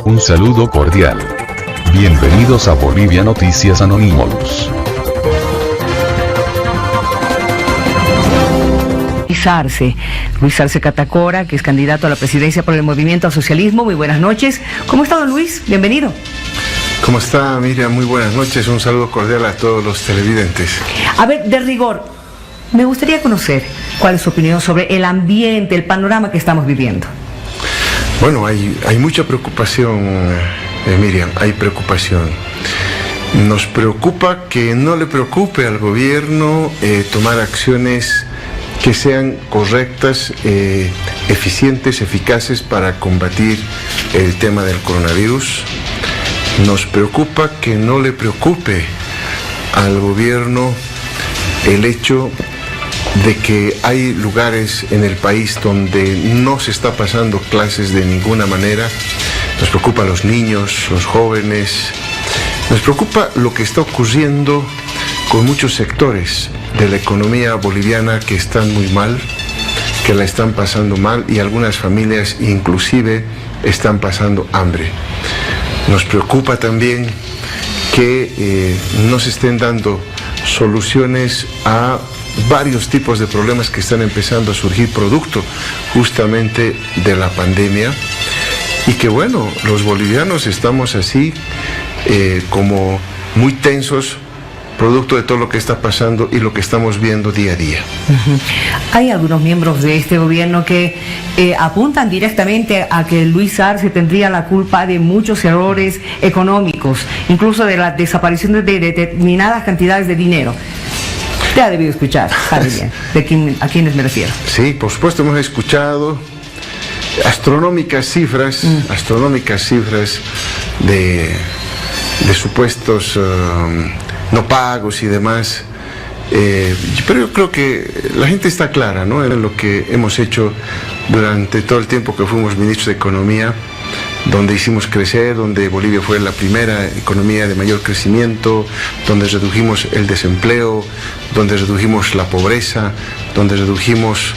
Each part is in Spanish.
Un saludo cordial. Bienvenidos a Bolivia Noticias Anonymous. Luis Arce Catacora, que es candidato a la presidencia por el Movimiento al Socialismo. Muy buenas noches. ¿Cómo está, don Luis? Bienvenido. ¿Cómo está, Miriam? Muy buenas noches. Un saludo cordial a todos los televidentes. A ver, de rigor, me gustaría conocer cuál es su opinión sobre el ambiente, el panorama que estamos viviendo. Bueno, hay mucha preocupación, Miriam, hay preocupación. Nos preocupa que no le preocupe al gobierno tomar acciones que sean correctas, eficientes, eficaces para combatir el tema del coronavirus. Nos preocupa que no le preocupe al gobierno el hecho de que hay lugares en el país donde no se está pasando clases de ninguna manera. Nos preocupa a los niños, los jóvenes. Nos preocupa lo que está ocurriendo con muchos sectores de la economía boliviana que están muy mal, que la están pasando mal, y algunas familias inclusive están pasando hambre. Nos preocupa también que no se estén dando soluciones a varios tipos de problemas que están empezando a surgir producto justamente de la pandemia, y que bueno, los bolivianos estamos así como muy tensos producto de todo lo que está pasando y lo que estamos viendo día a día. Hay algunos miembros de este gobierno que apuntan directamente a que Luis Arce tendría la culpa de muchos errores económicos, incluso de la desaparición de determinadas cantidades de dinero. Usted ha debido escuchar, sabe bien, a quiénes me refiero. Sí, por supuesto hemos escuchado astronómicas cifras de supuestos no pagos y demás, pero yo creo que la gente está clara, ¿no?, en lo que hemos hecho durante todo el tiempo que fuimos ministros de Economía, donde hicimos crecer, donde Bolivia fue la primera economía de mayor crecimiento, donde redujimos el desempleo, donde redujimos la pobreza, donde redujimos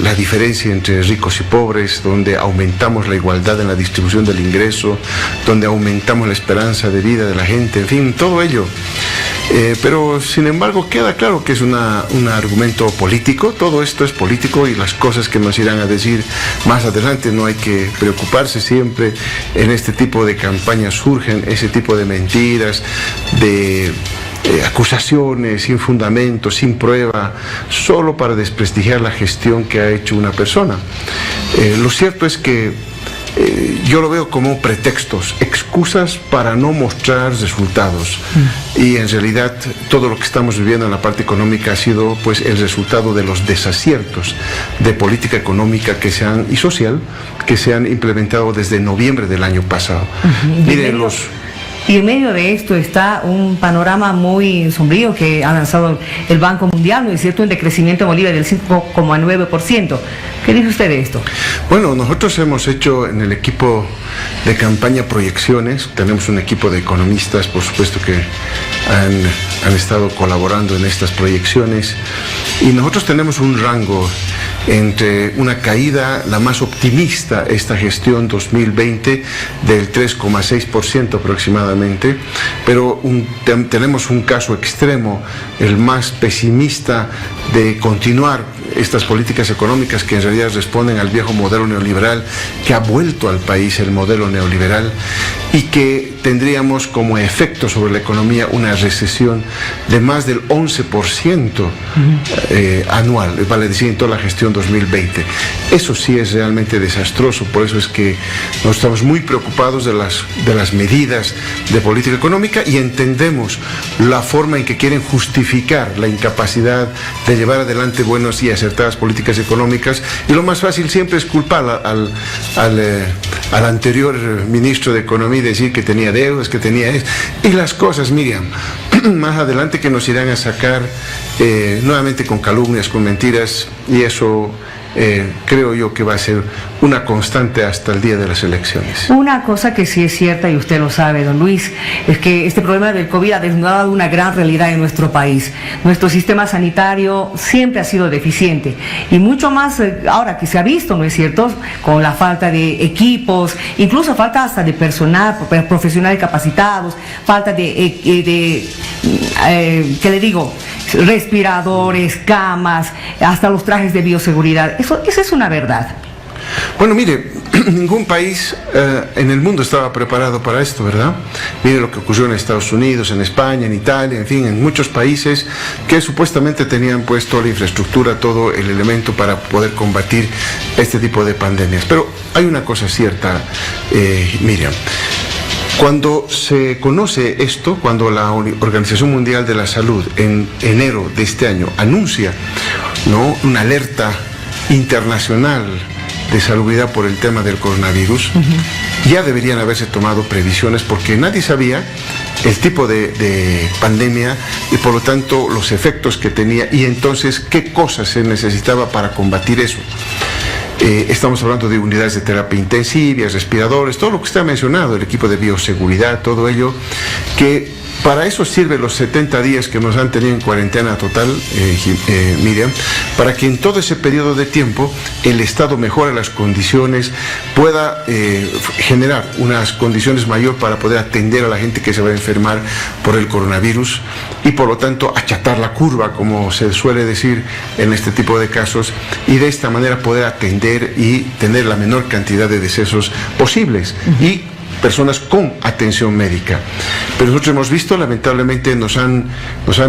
la diferencia entre ricos y pobres, donde aumentamos la igualdad en la distribución del ingreso, donde aumentamos la esperanza de vida de la gente, en fin, todo ello. Pero sin embargo queda claro que es un argumento político. Todo esto es político, y las cosas que nos irán a decir más adelante, no hay que preocuparse. Siempre en este tipo de campañas surgen ese tipo de mentiras, de acusaciones sin fundamento, sin prueba, solo para desprestigiar la gestión que ha hecho una persona. Lo cierto es que yo lo veo como pretextos, excusas para no mostrar resultados, y en realidad todo lo que estamos viviendo en la parte económica ha sido pues el resultado de los desaciertos de política económica y social que se han implementado desde noviembre del año pasado. Miren Y en medio de esto está un panorama muy sombrío que ha lanzado el Banco Mundial, ¿no es cierto?, un decrecimiento en Bolivia del 5,9%. ¿Qué dice usted de esto? Bueno, nosotros hemos hecho en el equipo de campaña proyecciones. Tenemos un equipo de economistas, por supuesto, que han estado colaborando en estas proyecciones, y nosotros tenemos un rango entre una caída, la más optimista, esta gestión 2020, del 3,6% aproximadamente, pero tenemos un caso extremo, el más pesimista, de continuar estas políticas económicas que en realidad responden al viejo modelo neoliberal que ha vuelto al país, el modelo neoliberal, y que tendríamos como efecto sobre la economía una recesión de más del 11% anual, vale decir, en toda la gestión 2020. Eso sí es realmente desastroso. Por eso es que nos estamos muy preocupados de las medidas de política económica, y entendemos la forma en que quieren justificar la incapacidad de llevar adelante buenas y acertadas políticas económicas, y lo más fácil siempre es culpar al anterior ministro de Economía y decir que tenía deudas, que tenía eso, y las cosas, Miriam, más adelante que nos irán a sacar nuevamente con calumnias, con mentiras, y eso creo yo que va a ser una constante hasta el día de las elecciones. Una cosa que sí es cierta, y usted lo sabe, don Luis, es que este problema del COVID ha desnudado una gran realidad en nuestro país. Nuestro sistema sanitario siempre ha sido deficiente, y mucho más ahora que se ha visto, ¿no es cierto?, con la falta de equipos, incluso falta hasta de personal, profesionales capacitados, falta ¿qué le digo?, respiradores, camas, hasta los trajes de bioseguridad. Eso es una verdad. Bueno, mire, ningún país en el mundo estaba preparado para esto, ¿verdad? Mire lo que ocurrió en Estados Unidos, en España, en Italia, en fin, en muchos países que supuestamente tenían pues toda la infraestructura, todo el elemento para poder combatir este tipo de pandemias. Pero hay una cosa cierta, Miriam. Cuando se conoce esto, cuando la Organización Mundial de la Salud en enero de este año anuncia, ¿no?, una alerta internacional de salubridad por el tema del coronavirus, ya deberían haberse tomado previsiones, porque nadie sabía el tipo de pandemia y por lo tanto los efectos que tenía, y entonces qué cosas se necesitaba para combatir eso. Estamos hablando de unidades de terapia intensiva, respiradores, todo lo que usted ha mencionado, el equipo de bioseguridad, todo ello, que para eso sirven los 70 días que nos han tenido en cuarentena total, Miriam, para que en todo ese periodo de tiempo el Estado mejore las condiciones, pueda generar unas condiciones mayor para poder atender a la gente que se va a enfermar por el coronavirus y por lo tanto achatar la curva, como se suele decir en este tipo de casos, y de esta manera poder atender y tener la menor cantidad de decesos posibles. Y personas con atención médica. Pero nosotros hemos visto, lamentablemente, nos han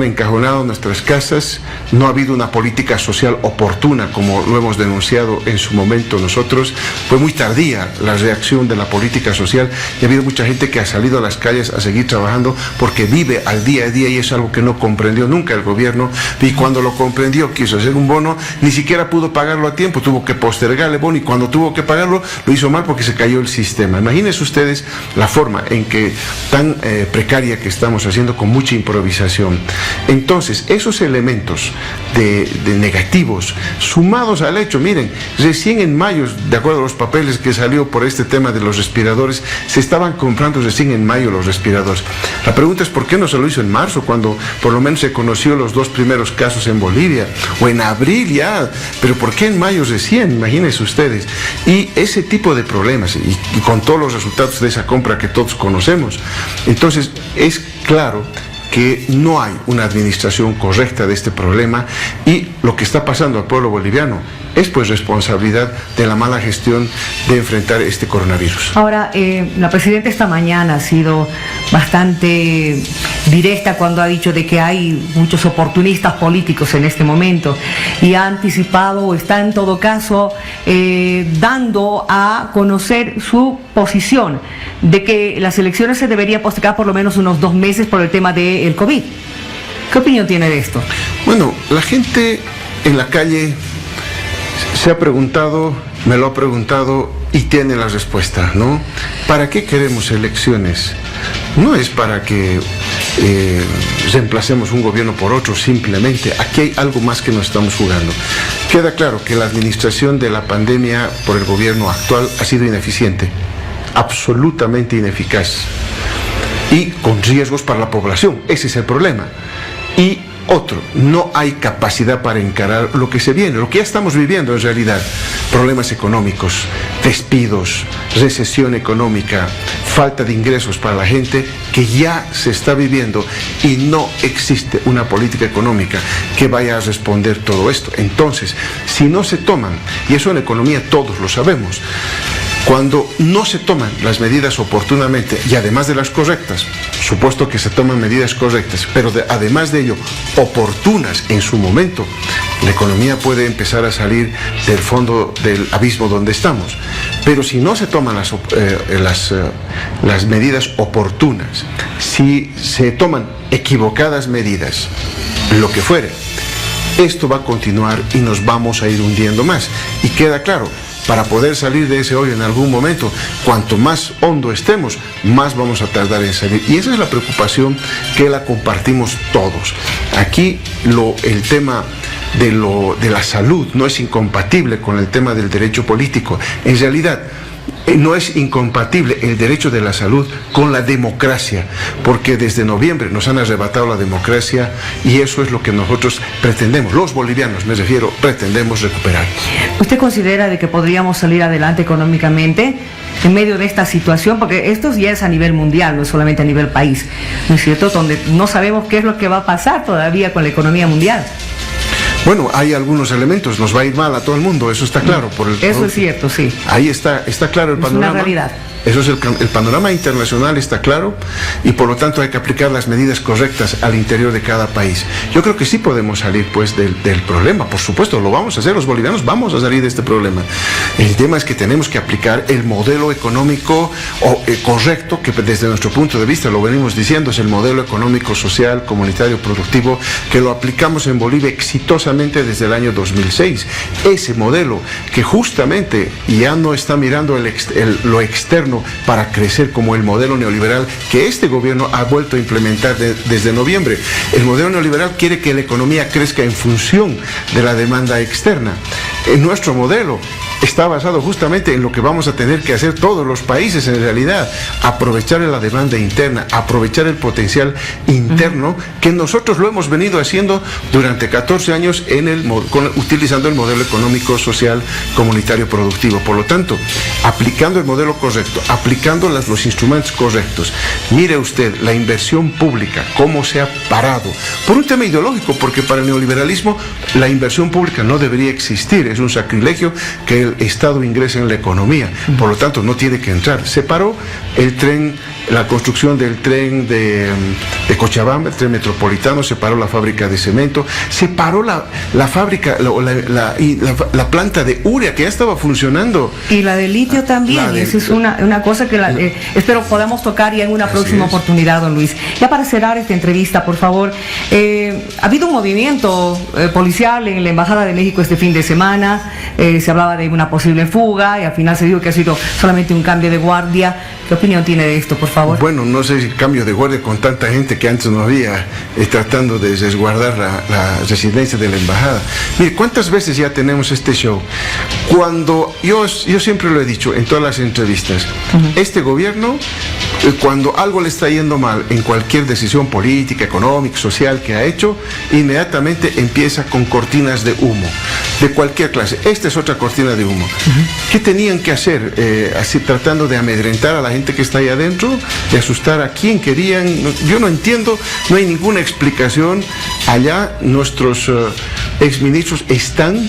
encajonado en nuestras casas, no ha habido una política social oportuna, como lo hemos denunciado en su momento nosotros, fue muy tardía la reacción de la política social, y ha habido mucha gente que ha salido a las calles a seguir trabajando porque vive al día a día, y es algo que no comprendió nunca el gobierno, y cuando lo comprendió quiso hacer un bono, ni siquiera pudo pagarlo a tiempo, tuvo que postergar el bono, y cuando tuvo que pagarlo lo hizo mal porque se cayó el sistema. Imagínense ustedes la forma en que tan precaria que estamos haciendo, con mucha improvisación. Entonces, esos elementos de negativos, sumados al hecho, miren, recién en mayo, de acuerdo a los papeles que salió por este tema de los respiradores, se estaban comprando recién en mayo los respiradores. La pregunta es, ¿por qué no se lo hizo en marzo, cuando por lo menos se conoció los 2 primeros casos en Bolivia? O en abril ya, pero ¿por qué en mayo recién? Imagínense ustedes. Y ese tipo de problemas, y con todos los resultados de esa compra que todos conocemos, entonces es claro que no hay una administración correcta de este problema, y lo que está pasando al pueblo boliviano es pues responsabilidad de la mala gestión de enfrentar este coronavirus. Ahora, la presidenta esta mañana ha sido bastante directa cuando ha dicho de que hay muchos oportunistas políticos en este momento, y ha anticipado, o está en todo caso dando a conocer su posición de que las elecciones se deberían postergar por lo menos unos 2 meses por el tema del COVID. ¿Qué opinión tiene de esto? Bueno, la gente en la calle se ha preguntado, me lo ha preguntado, y tiene la respuesta, ¿no? ¿Para qué queremos elecciones? No es para que reemplacemos un gobierno por otro, simplemente. Aquí hay algo más que nos estamos jugando. Queda claro que la administración de la pandemia por el gobierno actual ha sido ineficiente, absolutamente ineficaz, y con riesgos para la población. Ese es el problema. Y otro, no hay capacidad para encarar lo que se viene, lo que ya estamos viviendo en realidad. Problemas económicos, despidos, recesión económica, falta de ingresos para la gente, que ya se está viviendo, y no existe una política económica que vaya a responder todo esto. Entonces, si no se toman, y eso en economía todos lo sabemos, cuando no se toman las medidas oportunamente, y además de las correctas, supuesto que se toman medidas correctas, pero además de ello, oportunas en su momento, la economía puede empezar a salir del fondo del abismo donde estamos. Pero si no se toman las medidas oportunas, si se toman equivocadas medidas, lo que fuere, esto va a continuar y nos vamos a ir hundiendo más. Y queda claro, para poder salir de ese hoyo en algún momento, cuanto más hondo estemos, más vamos a tardar en salir. Y esa es la preocupación que la compartimos todos. Aquí el tema de la salud, no es incompatible con el tema del derecho político. En realidad, no es incompatible el derecho de la salud con la democracia, porque desde noviembre nos han arrebatado la democracia y eso es lo que nosotros pretendemos, los bolivianos me refiero, pretendemos recuperar. ¿Usted considera de que podríamos salir adelante económicamente en medio de esta situación? Porque esto ya es a nivel mundial, no es solamente a nivel país, ¿no es cierto? Donde no sabemos qué es lo que va a pasar todavía con la economía mundial. Bueno, hay algunos elementos, nos va a ir mal a todo el mundo, eso está claro. Eso es cierto, sí. Ahí está claro el panorama. Es una realidad. Eso es el panorama internacional está claro y por lo tanto hay que aplicar las medidas correctas al interior de cada país. Yo creo que sí podemos salir pues del problema, por supuesto, lo vamos a hacer, los bolivianos vamos a salir de este problema. El tema es que tenemos que aplicar el modelo económico correcto, que desde nuestro punto de vista, lo venimos diciendo, es el modelo económico, social, comunitario, productivo, que lo aplicamos en Bolivia exitosamente desde el año 2006. Ese modelo que justamente ya no está mirando lo externo para crecer como el modelo neoliberal que este gobierno ha vuelto a implementar desde noviembre. El modelo neoliberal quiere que la economía crezca en función de la demanda externa. En nuestro modelo está basado justamente en lo que vamos a tener que hacer todos los países en realidad, aprovechar la demanda interna, aprovechar el potencial interno que nosotros lo hemos venido haciendo durante 14 años utilizando el modelo económico, social, comunitario, productivo. Por lo tanto, aplicando el modelo correcto, aplicando los instrumentos correctos. Mire usted la inversión pública, cómo se ha parado, por un tema ideológico, porque para el neoliberalismo la inversión pública no debería existir, es un sacrilegio que el Estado ingresa en la economía, por lo tanto no tiene que entrar. Se paró el tren, la construcción del tren de Cochabamba, el tren metropolitano, se paró la fábrica de cemento, se paró la fábrica, la planta de urea que ya estaba funcionando. Y la de litio también, esa es una cosa que espero podamos tocar ya en una próxima oportunidad, don Luis. Ya para cerrar esta entrevista, por favor, ha habido un movimiento policial en la Embajada de México este fin de semana, se hablaba de una posible fuga y al final se dijo que ha sido solamente un cambio de guardia. ¿Qué opinión tiene de esto, por favor? Bueno, no sé si cambio de guardia con tanta gente que antes no había, tratando de resguardar la residencia de la embajada. Mire, ¿cuántas veces ya tenemos este show? Cuando yo siempre lo he dicho en todas las entrevistas, este gobierno, cuando algo le está yendo mal en cualquier decisión política, económica, social que ha hecho, inmediatamente empieza con cortinas de humo, de cualquier clase. Esta es otra cortina de humo. ¿Qué tenían que hacer? Así tratando de amedrentar a la gente que está ahí adentro, de asustar a quien querían. Yo no entiendo, no hay ninguna explicación. Allá nuestros exministros están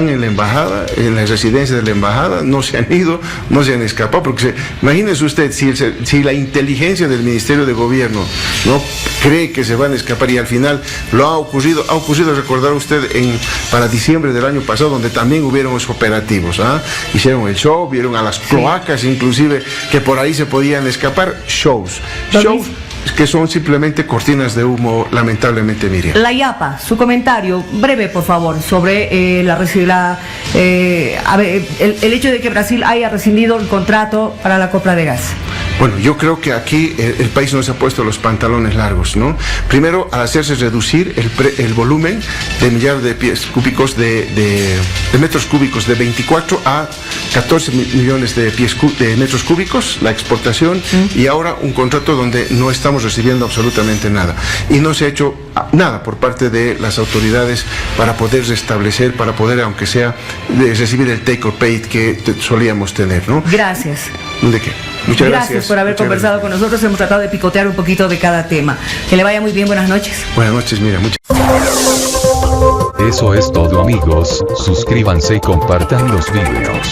en la embajada, en la residencia de la embajada, no se han ido, no se han escapado, porque imagínese usted, si la inteligencia del Ministerio de Gobierno no cree que se van a escapar y al final ha ocurrido, recordar usted, para diciembre del año pasado, donde también hubieron los operativos, hicieron el show, vieron a las cloacas inclusive, que por ahí se podían escapar, shows que son simplemente cortinas de humo, lamentablemente, Miriam. La IAPA, su comentario breve, por favor, sobre el hecho de que Brasil haya rescindido el contrato para la compra de gas. Bueno, yo creo que aquí el país no se ha puesto los pantalones largos, ¿no? Primero, al hacerse reducir el volumen de millares de pies cúbicos de metros cúbicos, de 24 a 14 millones de metros cúbicos, la exportación, y ahora un contrato donde no estamos recibiendo absolutamente nada. Y no se ha hecho nada por parte de las autoridades para poder restablecer, para poder, aunque sea, recibir el take or pay que solíamos tener, ¿no? Gracias. ¿De qué? Muchas gracias por haber conversado con nosotros. Hemos tratado de picotear un poquito de cada tema. Que le vaya muy bien. Buenas noches. Buenas noches, mira. Eso es todo, amigos. Suscríbanse y compartan los videos.